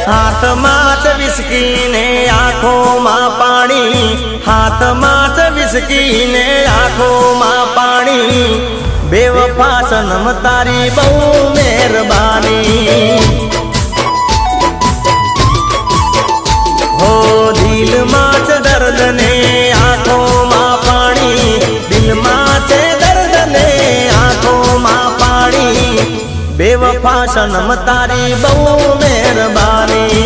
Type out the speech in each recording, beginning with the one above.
હાથમાં જ વિસ્કી ને આંખોમાં પાણી, હાથમાં જ વિસ્કી ને આંખોમાં પાણી, બેવફા સનમ તારી બહુ મહેરબાની। હો દિલમાં છે દર્દ ને આંખોમાં પાણી, દિલમાં છે દર્દ ને આંખોમાં પાણી, બેવફા સનમ તારી બહુ મહેરબાની।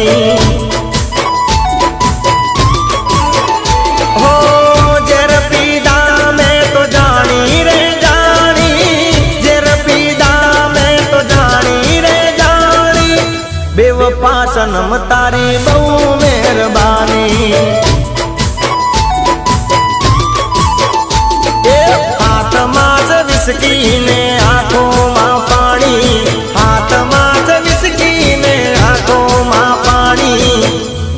હો ઝેર પીધા મેં તો જાણી રે જાણી, ઝેર પીધા મેં તો જાણી રે જાણી, બેવફા સનમ તારી બહુ મહેરબાની। હાથમાં જ વિસ્કી ને આંખોમાં પાણી, હાથમાં જ વિસ્કી ને આંખોમાં પાણી,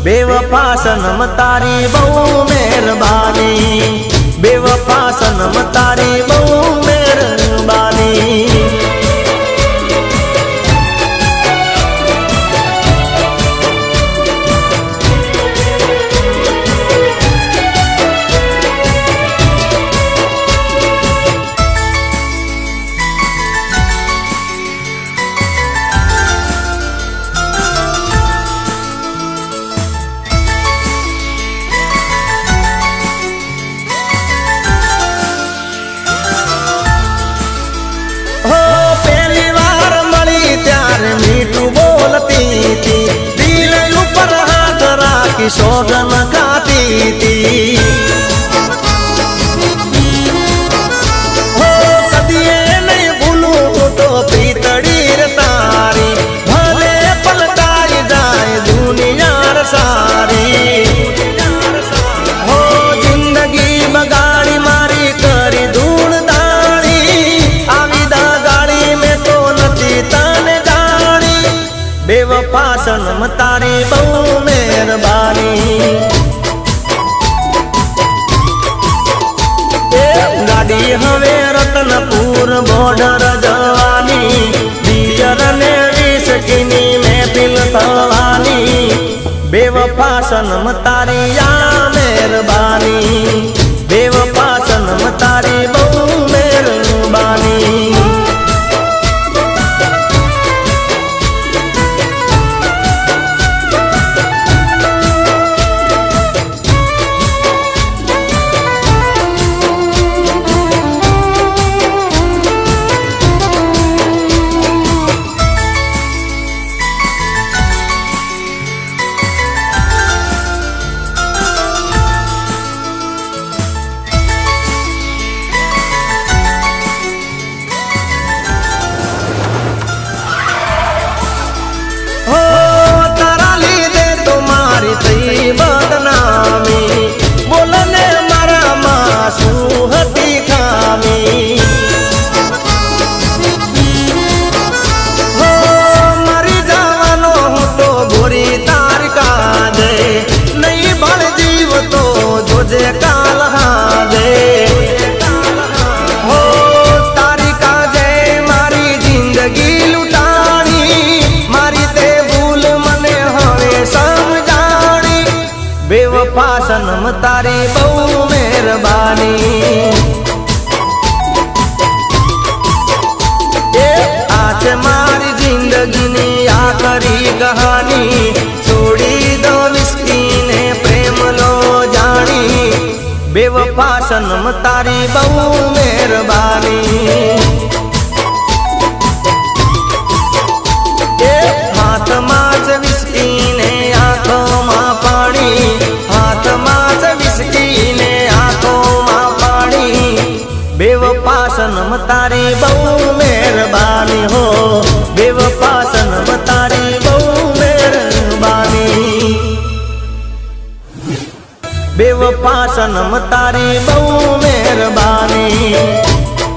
બેવફા સનમ તારી બહુ મહેરબાની, બેવફા સનમ તારી બહુ મહેરબાની। दिल ऊपर हाथ राखी सोगन खाती थी, हो कदिए नहीं भूलू तो पीतड़ी रे तारी, भले पलटाई जाए दुनिया रे सारी। हो जिंदगी बगाड़ी मारी करी धूल दाड़ी, आविदा गाड़ी में तो नती तने जानी, बेवफा सनम तारी बहू मेहरबानी। गाड़ी हवे रतनपुर बॉर्डर जवानी, डीजर ने विस्की महफिल थवानी, बेवफा सनम तारी या मेहरबानी, बेवफा सनम तारी बहू मेहरबानी। बदनामी बोलने मारा मासू हती खामी, हो मरी जावानो हूँ तो बुरी तार का दे, नहीं बल जीव तो जोजे काल दे। हो तारी का जय मारी जिंदगी लुटानी, मारी ते भूल मने हवे समझा, बेवफा सनम तारी बहू मेहरबानी। आज मारी जिंदगी ने आखरी कहानी, छोड़ी दो विस्की ने प्रेम लो जानी, बेवफा सनम तारी बहू मेहरबानी। हाथમાં જ વિસ્કી ને આંખોમાં પાણી, હાથમાં જ વિસ્કી ને આંખોમાં પાણી, બેવફા સનમ તારી બહુ મહેરબાની। હો બેવફા સનમ તારી બહુ મહેરબાની, बेवफा सनम तारी बहू मेहरबानी।